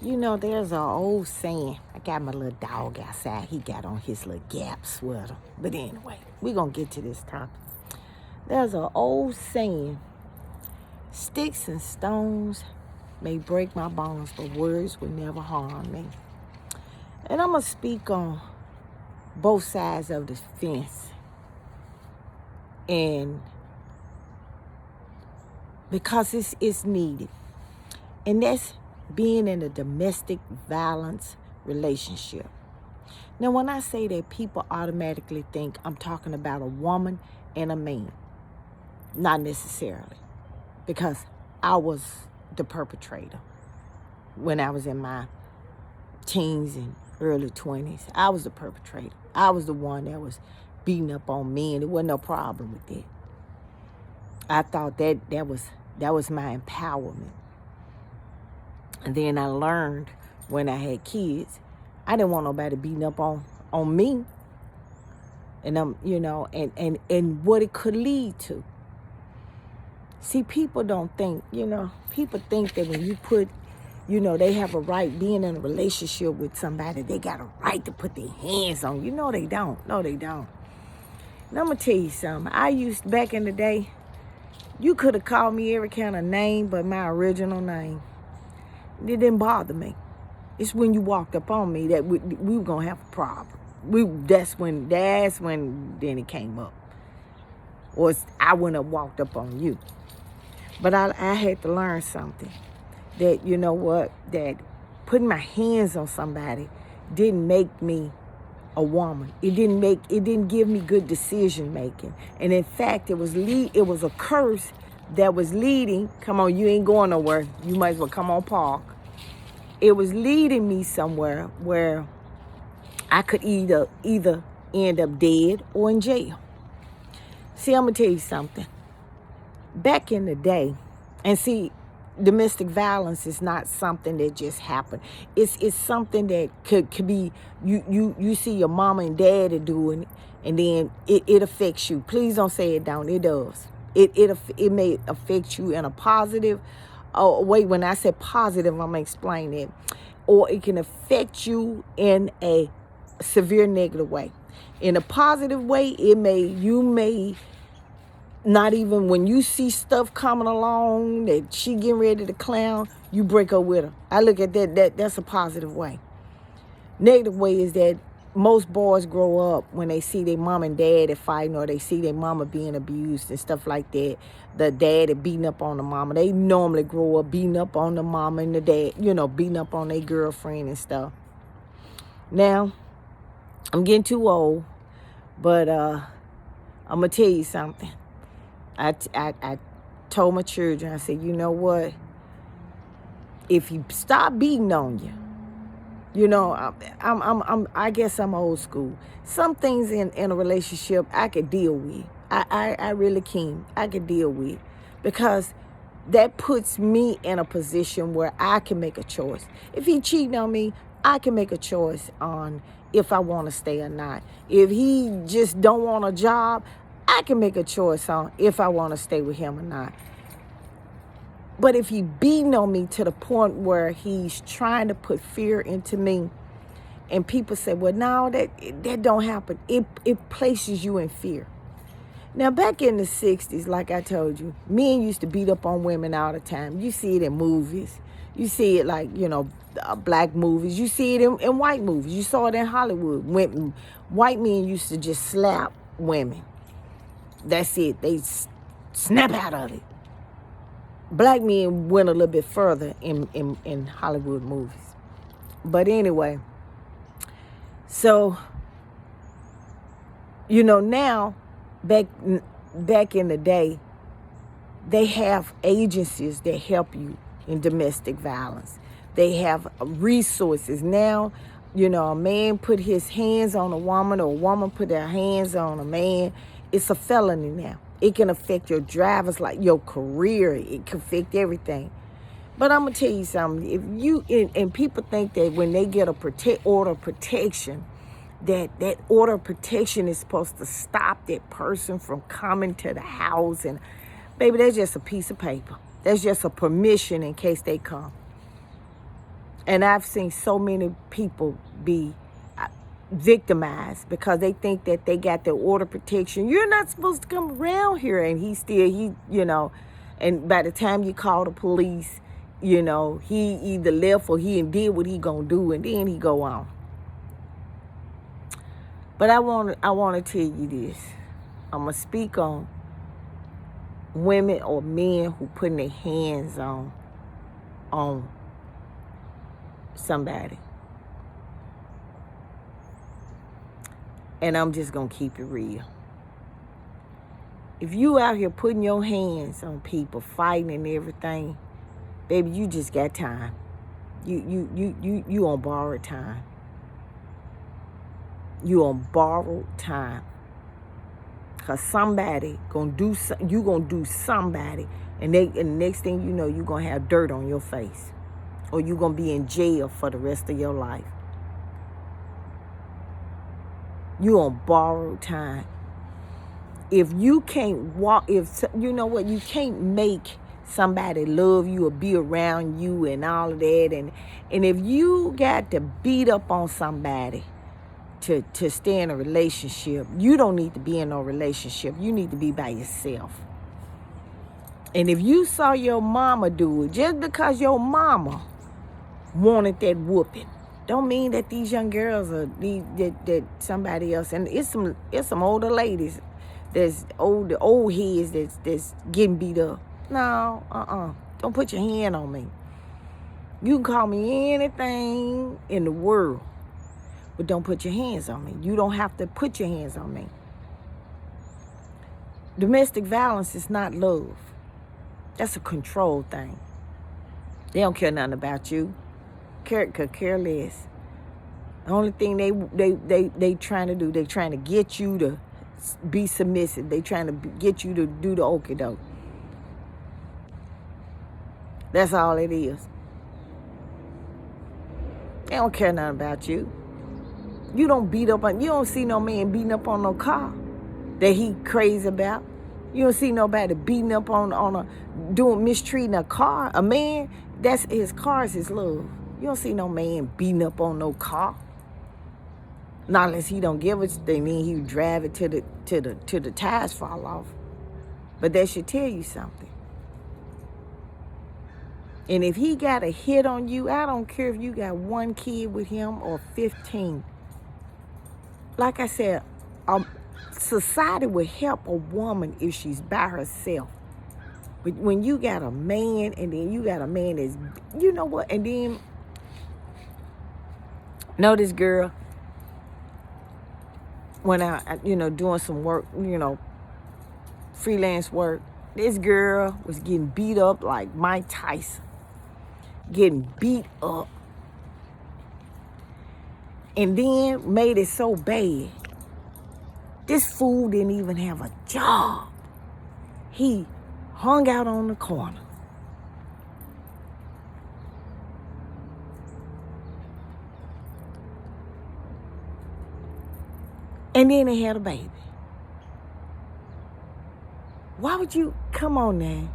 You know, there's an old saying. I got my little dog outside. He got on his little Gap sweater. But anyway, we're going to get to this topic. There's an old saying. Sticks and stones may break my bones, but words will never harm me. And I'm going to speak on both sides of the fence. And because it's needed. And that's being in a domestic violence relationship. Now, when I say that, people automatically think I'm talking about a woman and a man. Not necessarily. Because I was the perpetrator when I was in my teens and early 20s. I was the perpetrator. I was the one that was beating up on men. There wasn't no problem with that. I thought that was my empowerment. And then I learned when I had kids, I didn't want nobody beating up on me. And and what it could lead to. See, people don't think, people think that when you put, they have a right being in a relationship with somebody, they got a right to put their hands on you. No, they don't. No, they don't. And I'm going to tell you something. Back in the day, you could have called me every kind of name but my original name. It didn't bother me. It's when you walked up on me that we were going to have a problem. That's when then it came up. Or I wouldn't have walked up on you. But I had to learn something. That, that putting my hands on somebody didn't make me a woman. It didn't give me good decision making. And in fact, it was a curse that was leading. Come on, you ain't going nowhere. You might as well come on, park. It was leading me somewhere where I could either end up dead or in jail. See, I'm gonna tell you something. Back in the day, and see, domestic violence is not something that just happened. It's something that could be you see your mama and daddy doing it, and then it affects you. Please don't say it don't. It does. It may affect you in a positive way. When I say positive, I'm gonna explain it. Or it can affect you in a severe negative way. In a positive way, you may not even, when you see stuff coming along that she getting ready to clown, you break up with her. I look at that's a positive way. Negative way is that most boys grow up when they see their mom and dad fighting, or they see their mama being abused and stuff like that. The dad beating up on the mama. They normally grow up beating up on the mama and the dad, beating up on their girlfriend and stuff. Now, I'm getting too old, but I'm going to tell you something. I told my children, I said, you know what? If you stop beating on you, I guess I'm old school. Some things in a relationship I could deal with. I really can. I could deal with, because that puts me in a position where I can make a choice. If he cheating on me, I can make a choice on if I want to stay or not. If he just don't want a job, I can make a choice on if I want to stay with him or not. But if he beating on me to the point where he's trying to put fear into me, and people say, well, no, that don't happen. It places you in fear. Now, back in the 60s, like I told you, men used to beat up on women all the time. You see it in movies. You see it like, black movies. You see it in white movies. You saw it in Hollywood. White men used to just slap women. That's it. They snap out of it. Black men went a little bit further in Hollywood movies. But anyway, so, now, back in the day, they have agencies that help you in domestic violence. They have resources. Now, a man put his hands on a woman, or a woman put their hands on a man. It's a felony now. It can affect your driver's, like your career. It can affect everything. But I'm going to tell you something. If you, and people think that when they get a order of protection, that order of protection is supposed to stop that person from coming to the house. And baby, that's just a piece of paper. That's just a permission in case they come. And I've seen so many people be victimized because they think that they got their order protection. You're not supposed to come around here. And and by the time you call the police, he either left or he did what he gonna do, and then he go on. But I want to tell you this. I'm gonna speak on women or men who putting their hands on somebody. And I'm just gonna keep it real. If you out here putting your hands on people, fighting and everything, baby, you just got time. You on borrowed time. You on borrowed time. Cause somebody you gonna do somebody, and the next thing you know, you gonna have dirt on your face, or you gonna be in jail for the rest of your life. You on borrowed time. If you can't you can't make somebody love you or be around you and all of that, and if you got to beat up on somebody to stay in a relationship, you don't need to be in no relationship. You need to be by yourself. And if you saw your mama do it, just because your mama wanted that whooping, don't mean that these young girls are that somebody else. And it's some older ladies that's old heads that's getting beat up. No, don't put your hand on me. You can call me anything in the world, but don't put your hands on me. You don't have to put your hands on me. Domestic violence is not love. That's a control thing. They don't care nothing about you. Could care less. The only thing they trying to do, they trying to get you to be submissive. They trying to get you to do the okie doke. That's all it is. They don't care nothing about you. You don't see no man beating up on no car that he crazy about. You don't see nobody beating up mistreating a car. A man, that's his car is his love. You don't see no man beating up on no car. Not unless he don't give it, then he would drive it till the tires fall off. But that should tell you something. And if he got a hit on you, I don't care if you got one kid with him or 15. Like I said, society will help a woman if she's by herself. But when you got a man, and then you got a man that's, you know what, and then, know this girl, when I doing some work, freelance work, this girl was getting beat up like Mike Tyson. Getting beat up. And then made it so bad. This fool didn't even have a job. He hung out on the corner. And then they had a baby. Why would you? Come on now.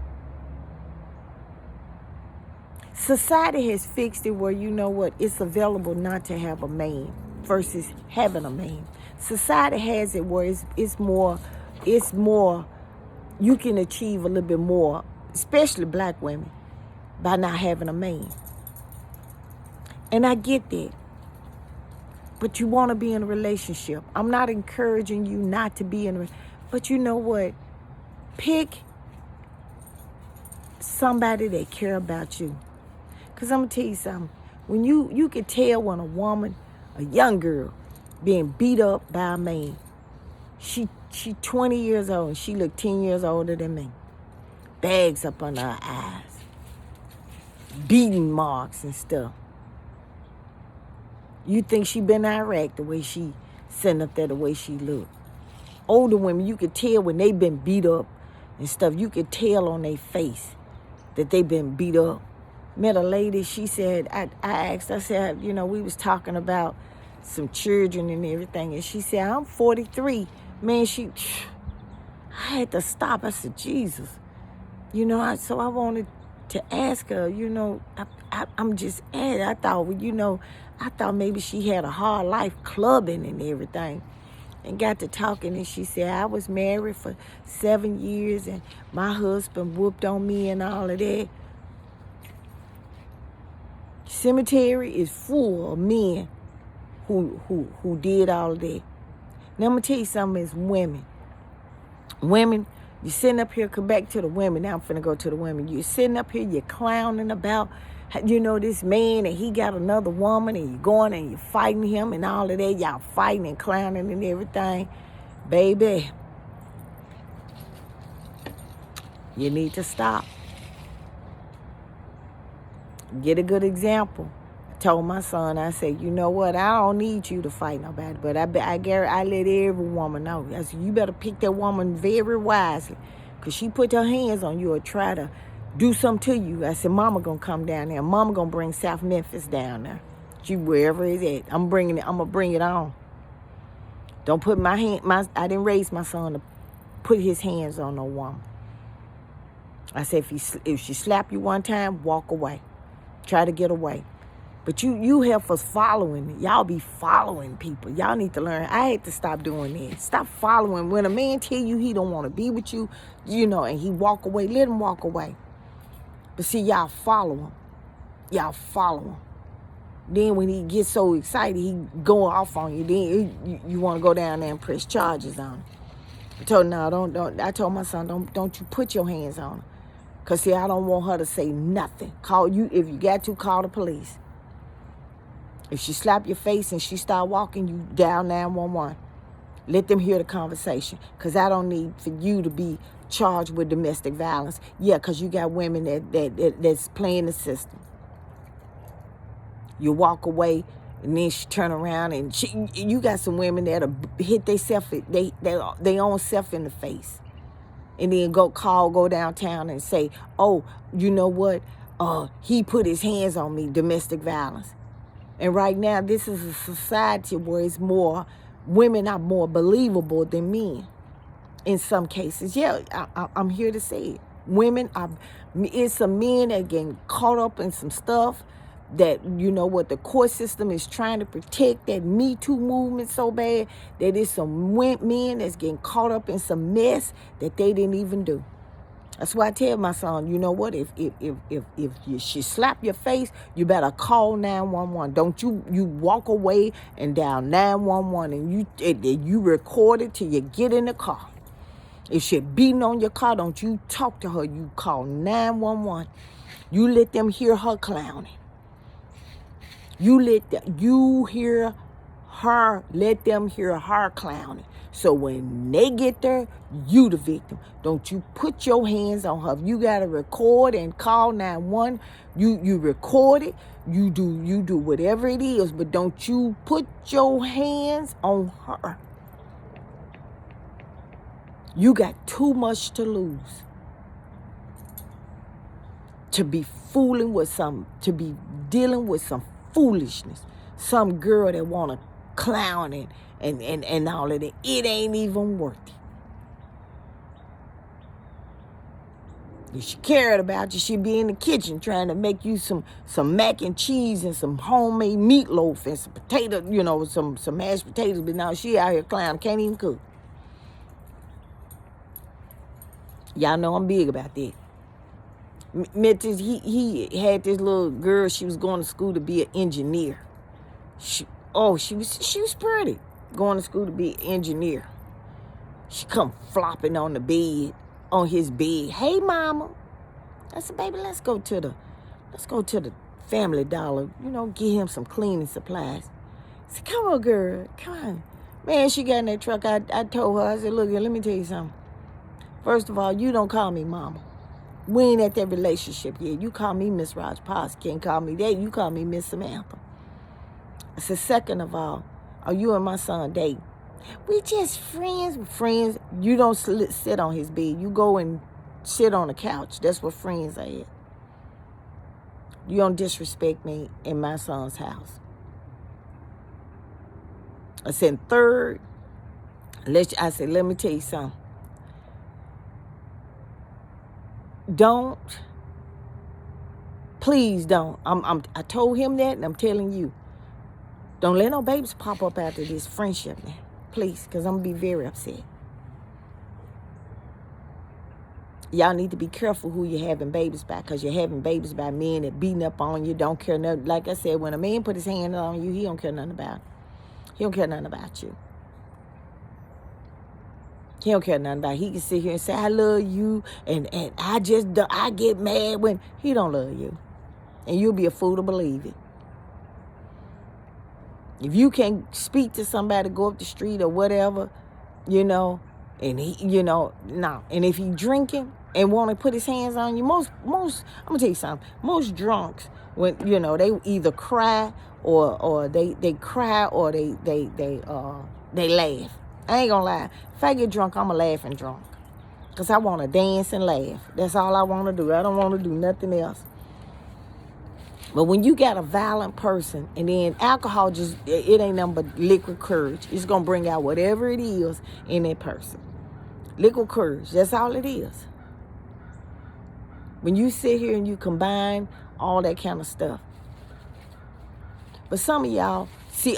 Society has fixed it where, you know what, it's available not to have a man versus having a man. Society has it where it's more, you can achieve a little bit more, especially black women, by not having a man. And I get that. But you want to be in a relationship. I'm not encouraging you not to be in a relationship. But you know what? Pick somebody that care about you. Because I'm going to tell you something. When you can tell when a woman, a young girl, being beat up by a man. She 20 years old and she look 10 years older than me. Bags up under her eyes. Beating marks and stuff. You think she been in Iraq the way she sitting up there, the way she look. Older women, you could tell when they been beat up and stuff. You could tell on their face that they been beat up. Met a lady, she said, I asked, I said, we was talking about some children and everything. And she said, I'm 43. Man, I had to stop. I said, Jesus. So I wanted to ask her, I'm just asking. I thought, I thought maybe she had a hard life clubbing and everything. And got to talking, and she said, I was married for 7 years, and my husband whooped on me and all of that. Cemetery is full of men who did all of that. Now, I'm going to tell you something as women. Women, you're sitting up here, come back to the women. Now I'm finna go to the women. You're sitting up here, you're clowning about, this man, and he got another woman, and you're going and you're fighting him and all of that. Y'all fighting and clowning and everything. Baby, you need to stop. Get a good example. I told my son, I said, you know what? I don't need you to fight nobody, but I let every woman know. I said, you better pick that woman very wisely, because she put her hands on you or try to do something to you. I said, Mama gonna come down there. Mama gonna bring South Memphis down there. She wherever it's at. I'm gonna bring it on. Don't put I didn't raise my son to put his hands on no woman. I said, if she slap you one time, walk away. Try to get away. But you have us following. Y'all be following people. Y'all need to learn. I had to stop doing that. Stop following. When a man tell you he don't want to be with you, and he walk away, let him walk away. But see, y'all follow him. Y'all follow him. Then when he gets so excited, he go off on you. Then you want to go down there and press charges on him. I told him, no, don't. I told my son, don't you put your hands on her. Because, see, I don't want her to say nothing. If you got to, call the police. If she slap your face and she start walking, you dial 911. Let them hear the conversation. Because I don't need for you to be charged with domestic violence. Yeah, because you got women that's playing the system. You walk away, and then she turn around, and you got some women that'll hit they own self in the face. And then go downtown and say, oh, you know what? He put his hands on me, domestic violence. And right now, this is a society where it's women are more believable than men in some cases. Yeah, I'm here to say it. It's some men that getting caught up in some stuff that, what the court system is trying to protect, that Me Too movement so bad, that it's some men that's getting caught up in some mess that they didn't even do. That's why I tell my son, you know what, if she slap your face, you better call 911. Don't you walk away and dial 911 and you record it till you get in the car. If she beating on your car, don't you talk to her. You call 911. You let them hear her clowning. Let them hear her clowning. So when they get there, you the victim. Don't you put your hands on her. If you gotta record and call 911, you record it. You do whatever it is, but don't you put your hands on her. You got too much to lose to be to be dealing with some foolishness. Some girl that want to clown and all of that. It ain't even worth it. If she cared about you, she'd be in the kitchen trying to make you some mac and cheese and some homemade meatloaf and some potato, some mashed potatoes. But now she out here clowning, can't even cook. Y'all know I'm big about that. He had this little girl. She was going to school to be an engineer. She was pretty, going to school to be an engineer. She come flopping on his bed. Hey, mama. I said, baby, let's go to the Family Dollar. Get him some cleaning supplies. I said, come on, girl, come on. Man, she got in that truck. I told her, I said, look, let me tell you something. First of all, you don't call me mama. We ain't at that relationship yet. You call me Miss Raj Potts. Can't call me that. You call me Miss Samantha. I said, second of all, are you and my son dating? We just friends. Friends, you don't sit on his bed. You go and sit on the couch. That's what friends are at. You don't disrespect me in my son's house. I said, third, let me tell you something. Don't Please don't. I told him that, and I'm telling you, don't let no babies pop up after this friendship now. Please, because I'm going to be very upset. Y'all need to be careful who you're having babies by, because you're having babies by men that beating up on you, don't care nothing. Like I said, when a man put his hand on you, he don't care nothing about it. He don't care nothing about you. He don't care nothing about it. He can sit here and say, I love you, and I get mad when he don't love you. And you'll be a fool to believe it. If you can't speak to somebody, go up the street or whatever, and he, no. And if he drinking and want to put his hands on you, most, I'm gonna tell you something. Most drunks, when they either cry or they cry or they laugh. I ain't gonna lie. If I get drunk, I'm a laughing drunk, cause I want to dance and laugh. That's all I want to do. I don't want to do nothing else. But when you got a violent person, and then alcohol it ain't nothing but liquid courage. It's going to bring out whatever it is in that person. Liquid courage, that's all it is. When you sit here and you combine all that kind of stuff. But some of y'all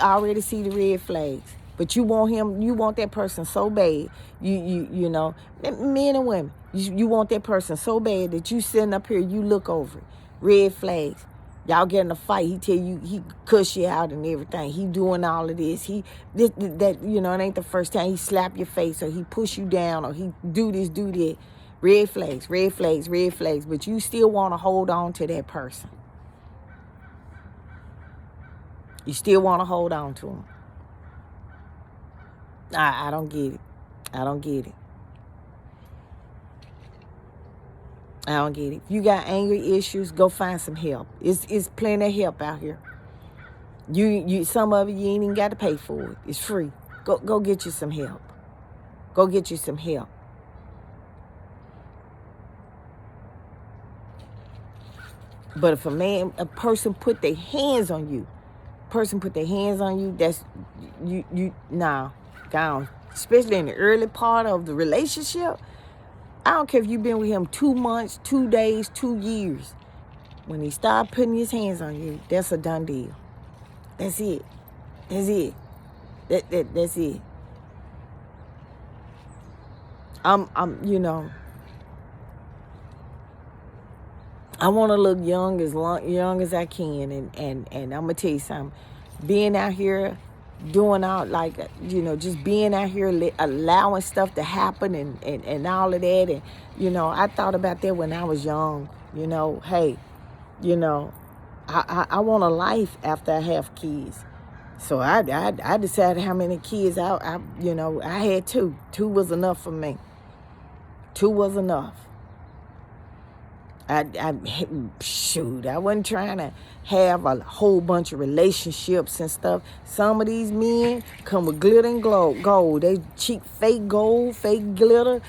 already see the red flags. But you want that person so bad. You know, men and women, you want that person so bad that you sitting up here, you look over it. Red flags. Y'all get in a fight, he tell you, he cuss you out and everything. He doing all of this. It ain't the first time he slap your face or he push you down or he do this, do that. Red flags, red flags, red flags. But you still want to hold on to that person. You still want to hold on to him. I don't get it. I don't get it. I don't get it. If you got anger issues, go find some help. It's plenty of help out here. You some of it you ain't even got to pay for it. It's free. Go get you some help. Go get you some help. But if a person put their hands on you, that's nah, gone. Especially in the early part of the relationship. I don't care if you've been with him 2 months, 2 days, 2 years. When he start putting his hands on you, that's a done deal. That's it. That's it. That's it. I want to look young as I can, and I'm gonna tell you something. Being out here, doing all just being out here, allowing stuff to happen, and all of that, and I thought about that when I was young. Hey, I want a life after I have kids. So I decided how many kids I had two. 2 was enough for me. 2 was enough. I wasn't trying to have a whole bunch of relationships and stuff. Some of these men come with glitter and gold. They cheap fake gold, fake glitter,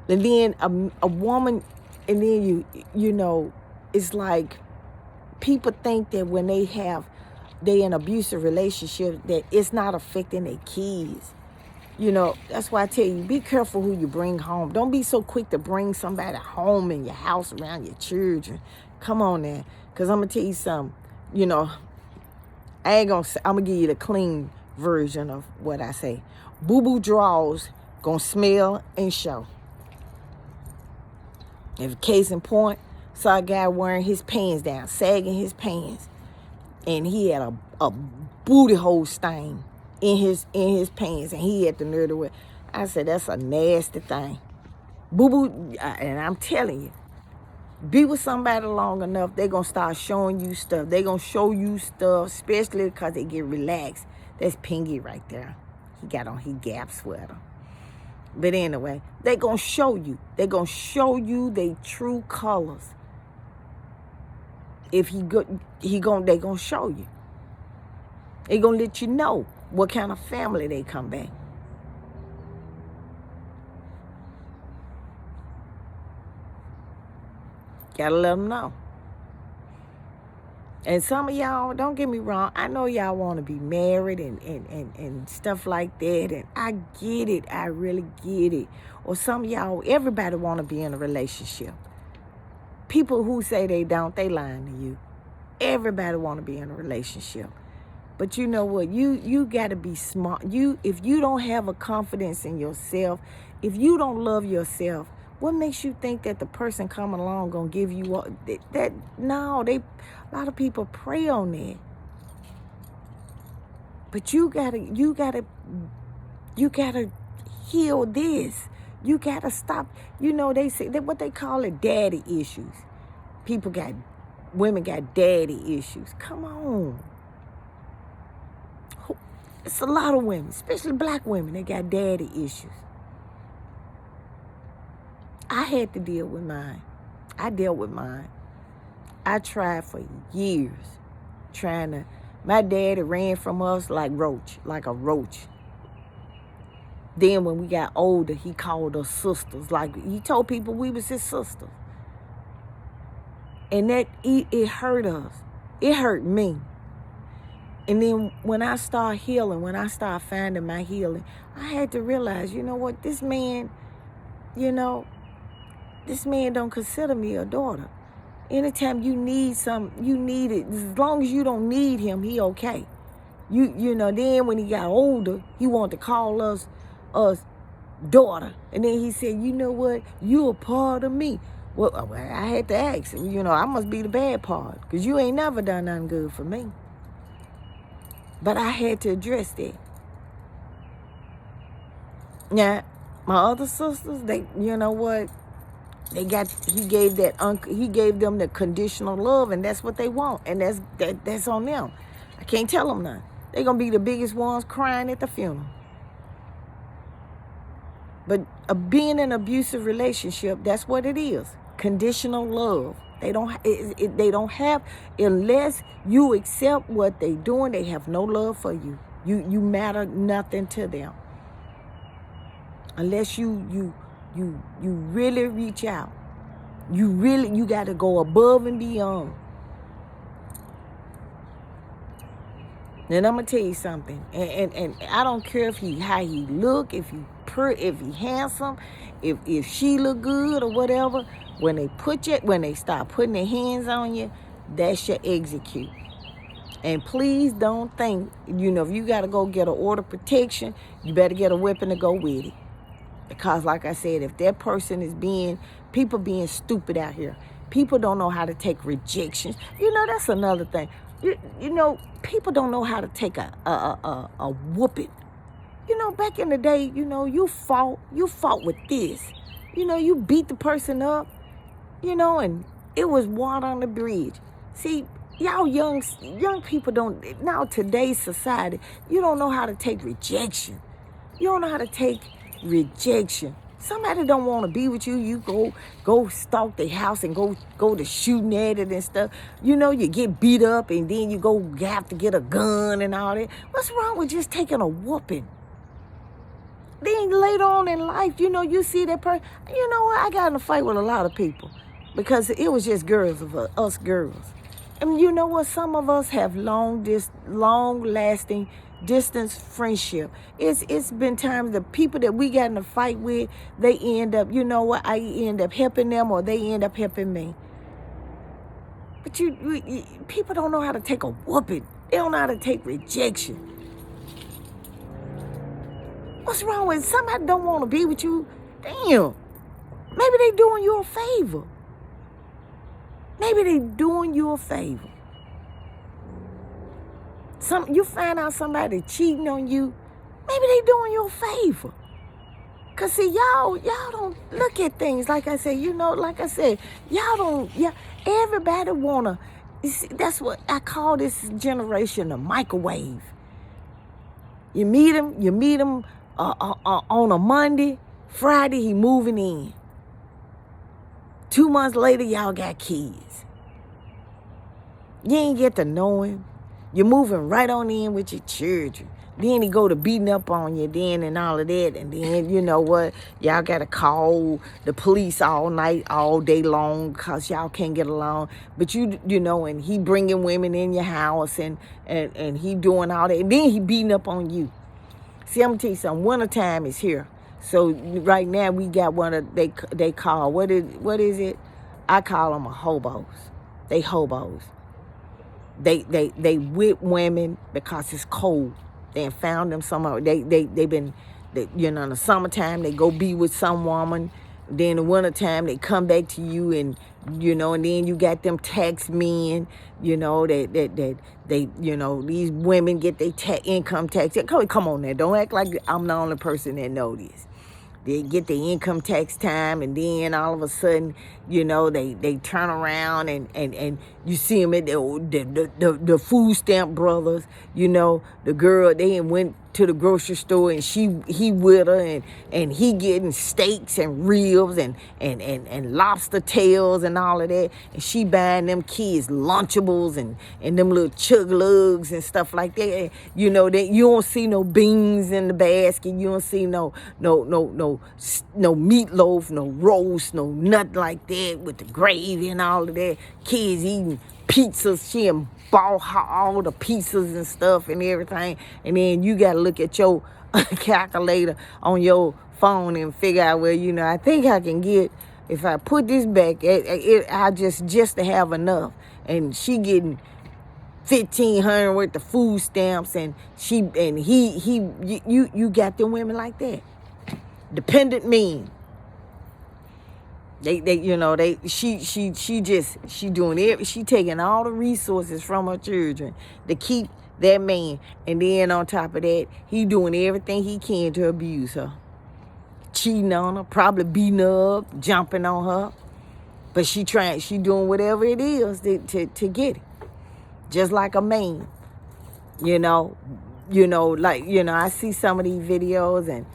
And then a woman, and then it's like people think that when they in abusive relationship that it's not affecting their kids. That's why I tell you, be careful who you bring home. Don't be so quick to bring somebody home in your house around your children. Come on now. Because I'm going to tell you something. I'm going to give you the clean version of what I say. Boo-boo draws going to smell and show. If case in point, saw a guy wearing his pants down, sagging his pants. And he had a booty hole stain in his pants, and he had the nerve to wear. I said, that's a nasty thing. Boo-boo, and I'm telling you, be with somebody long enough, they're going to start showing you stuff. They're going to show you stuff, especially because they get relaxed. That's Pingy right there. He got on his Gap sweater. But anyway, they're going to show you. They're going to show you their true colors. If they're going to show you. They're going to let you know what kind of family they come back. Gotta let them know. And some of y'all, don't get me wrong, I know y'all want to be married and stuff like that, and I get it. I really get it. Or some of y'all, everybody want to be in a relationship. People who say they don't, they lying to you. Everybody want to be in a relationship. But you know what? You got to be smart. If you don't have a confidence in yourself, if you don't love yourself, what makes you think that the person coming along gonna give you what? No, a lot of people prey on that. But you gotta heal this. You gotta stop. You know, they say that what they call it, daddy issues. Women got daddy issues. Come on. It's a lot of women, especially black women, they got daddy issues. I had to deal with mine. I dealt with mine. I tried for years my daddy ran from us like a roach. Then when we got older, he called us sisters. Like he told people we was his sisters. And that it hurt us. It hurt me. And then when I started healing, when I started finding my healing, I had to realize, you know what, this man don't consider me a daughter. Anytime you need it. As long as you don't need him, he okay. You know, then when he got older, he wanted to call us daughter. And then he said, you know what, you a part of me. Well, I had to ask him, you know, I must be the bad part, because you ain't never done nothing good for me. But I had to address that. Now, my other sisters, they, you know what? He gave them the conditional love, and that's what they want, and that's on them. I can't tell them nothing. They're gonna be the biggest ones crying at the funeral. But being in an abusive relationship, that's what it is. Conditional love. They don't have, unless you accept what they doing, they have no love for you. You matter nothing to them. Unless you really reach out. You got to go above and beyond. And I'm gonna tell you something. And I don't care how he look, if he handsome, if she look good or whatever. When they start putting their hands on you, that's your execute. And please don't think, you know, if you got to go get an order of protection, you better get a weapon to go with it. Because like I said, if that person is people being stupid out here, people don't know how to take rejections. You know, that's another thing. You know, people don't know how to take a whooping. You know, back in the day, you know, you fought with this. You know, you beat the person up. You know, and it was water on the bridge. See, y'all young people don't, now today's society, you don't know how to take rejection. You don't know how to take rejection. Somebody don't want to be with you, you go stalk their house and go to shooting at it and stuff. You know, you get beat up and then you have to get a gun and all that. What's wrong with just taking a whooping? Then later on in life, you know, you see that person. You know what? I got in a fight with a lot of people because it was just us girls. And you know what? Some of us have long-lasting distance friendship. It's been times the people that we got in a fight with, they end up, you know what? I end up helping them or they end up helping me. But people don't know how to take a whooping. They don't know how to take rejection. What's wrong with somebody don't want to be with you? Damn. Maybe they doing you a favor. Maybe they doing you a favor. You find out somebody cheating on you, maybe they doing you a favor. Cause see, y'all don't look at things like I said. You know, like I said, y'all don't. Yeah, everybody wanna. That's what I call this generation a microwave. You meet him on a Monday, Friday he moving in. 2 months later, y'all got kids. You ain't get to know him. You're moving right on in with your children. Then he go to beating up on you then and all of that. And then, you know what, y'all got to call the police all night, all day long because y'all can't get along. But you know, and he bringing women in your house and he doing all that. And then he beating up on you. See, I'm going to tell you something. Wintertime is here. So right now we got one of, they call, what is it? I call them hobos. They hobos. They whip women because it's cold. They found them somewhere. They've been, in the summertime they go be with some woman. Then in the wintertime they come back to you, and and then you got them tax men. These women get their income tax. Come on now, don't act like I'm the only person that know this. They get the income tax time, and then all of a sudden, they turn around and you see them at the food stamp brothers. The girl, they went to the grocery store and he with her, and he getting steaks and ribs and lobster tails and all of that, and she buying them kids Lunchables and them little chug lugs and stuff like that. That you don't see no beans in the basket. You don't see no meatloaf, no roast, no nothing like that with the gravy and all of that. Kids eating pizzas. She and bought all the pizzas and stuff and everything. And then you got to look at your calculator on your phone and figure out, well, I think I can get, if I put this back, I just to have enough. And she getting $1,500 worth of food stamps, and you got them women like that. Dependent men. She doing it. She taking all the resources from her children to keep that man, and then on top of that, he doing everything he can to abuse her, cheating on her, probably beating her up, jumping on her, but she doing whatever it is to get it, just like a man. I see some of these videos and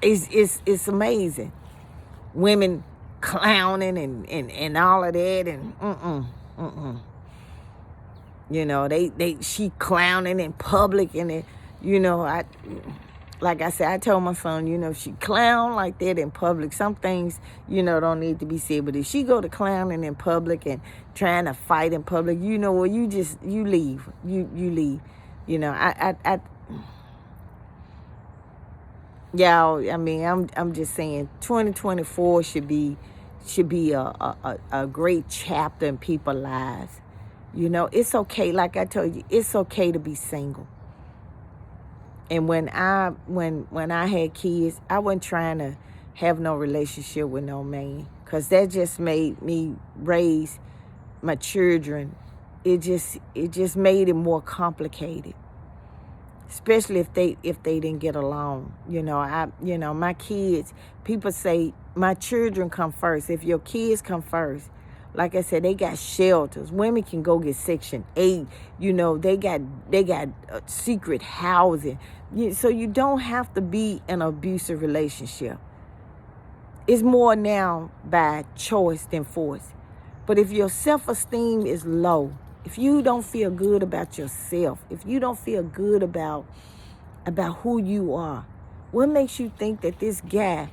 it's amazing. Women clowning and all of that, and she clowning in public, and like I said, I told my son, if she clown like that in public, some things, don't need to be said. But if she go to clowning in public and trying to fight in public, you leave. You leave. Y'all, I'm just saying 2024 should be a great chapter in people's lives. It's okay, like I told you, it's okay to be single. And when I had kids, I wasn't trying to have no relationship with no man, because that just made me raise my children. It just made it more complicated, especially if they didn't get along. My kids, people say my children come first. If your kids come first, like I said, they got shelters. Women can go get Section 8. They got secret housing. So you don't have to be in an abusive relationship. It's more now by choice than force. But if your self-esteem is low, if you don't feel good about yourself, if you don't feel good about who you are, what makes you think that this guy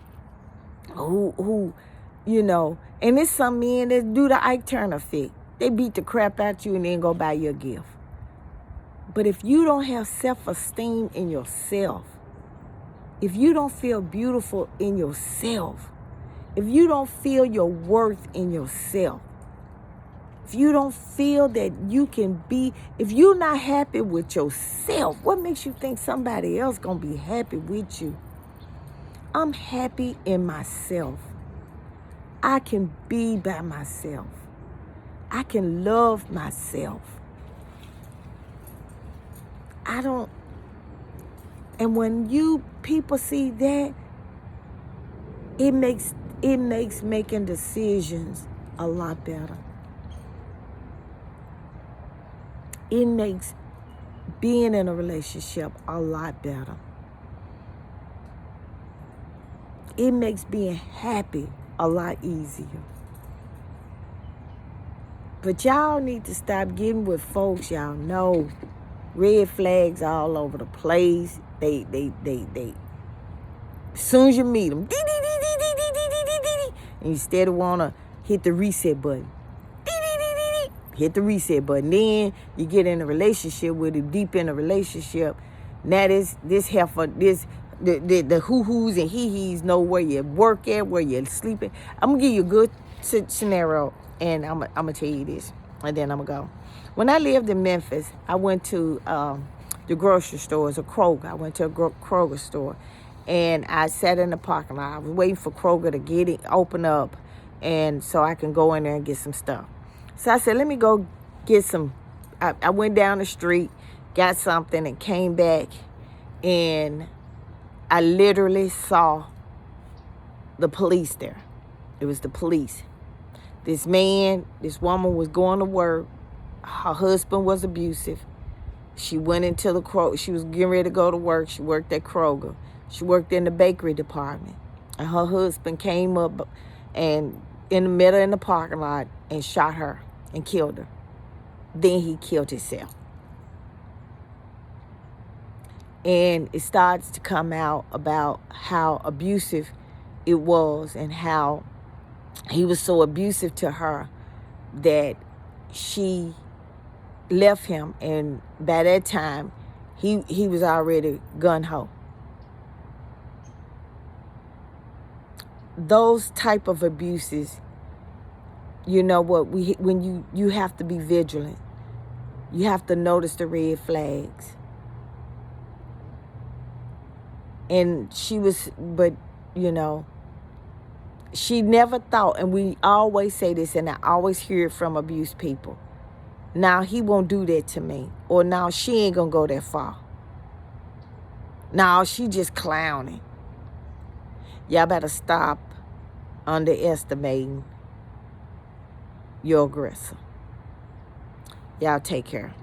who and it's some men that do the Ike Turner effect. They beat the crap out you and then go buy you a gift. But if you don't have self-esteem in yourself, if you don't feel beautiful in yourself, if you don't feel your worth in yourself, if you don't feel that you can be, if you're not happy with yourself, what makes you think somebody else gonna be happy with you? I'm happy in myself. I can be by myself. I can love myself. And when people see that, it makes making decisions a lot better. It makes being in a relationship a lot better. It makes being happy a lot easier. But y'all need to stop getting with folks y'all know. Red flags all over the place. They as soon as you meet them, and you still want to hit the reset button. Hit the reset button. Then you get in a relationship with it, deep in a relationship. Now this the hoo-hoos and hee-hees know where you work at, where you're sleeping. I'm going to give you a good scenario, and I'm going to tell you this, and then I'm going to go. When I lived in Memphis, I went to the grocery store. It's a Kroger. I went to a Kroger store, and I sat in the parking lot. I was waiting for Kroger to open up, and so I can go in there and get some stuff. So I said, let me go get some. I went down the street, got something, and came back, and I literally saw the police there. It was the police. This woman was going to work. Her husband was abusive. She went into the Kroger. She was getting ready to go to work. She worked at Kroger. She worked in the bakery department. And her husband came up and in the middle in the parking lot and shot her and killed her. Then he killed himself. And it starts to come out about how abusive it was and how he was so abusive to her that she left him. And by that time, he was already gung-ho. Those type of abuses, you know what, when you have to be vigilant. You have to notice the red flags. And she never thought, and we always say this, and I always hear it from abused people. Now he won't do that to me. Or now she ain't gonna go that far. Now she just clowning. Y'all better stop underestimating your aggressor. Y'all take care.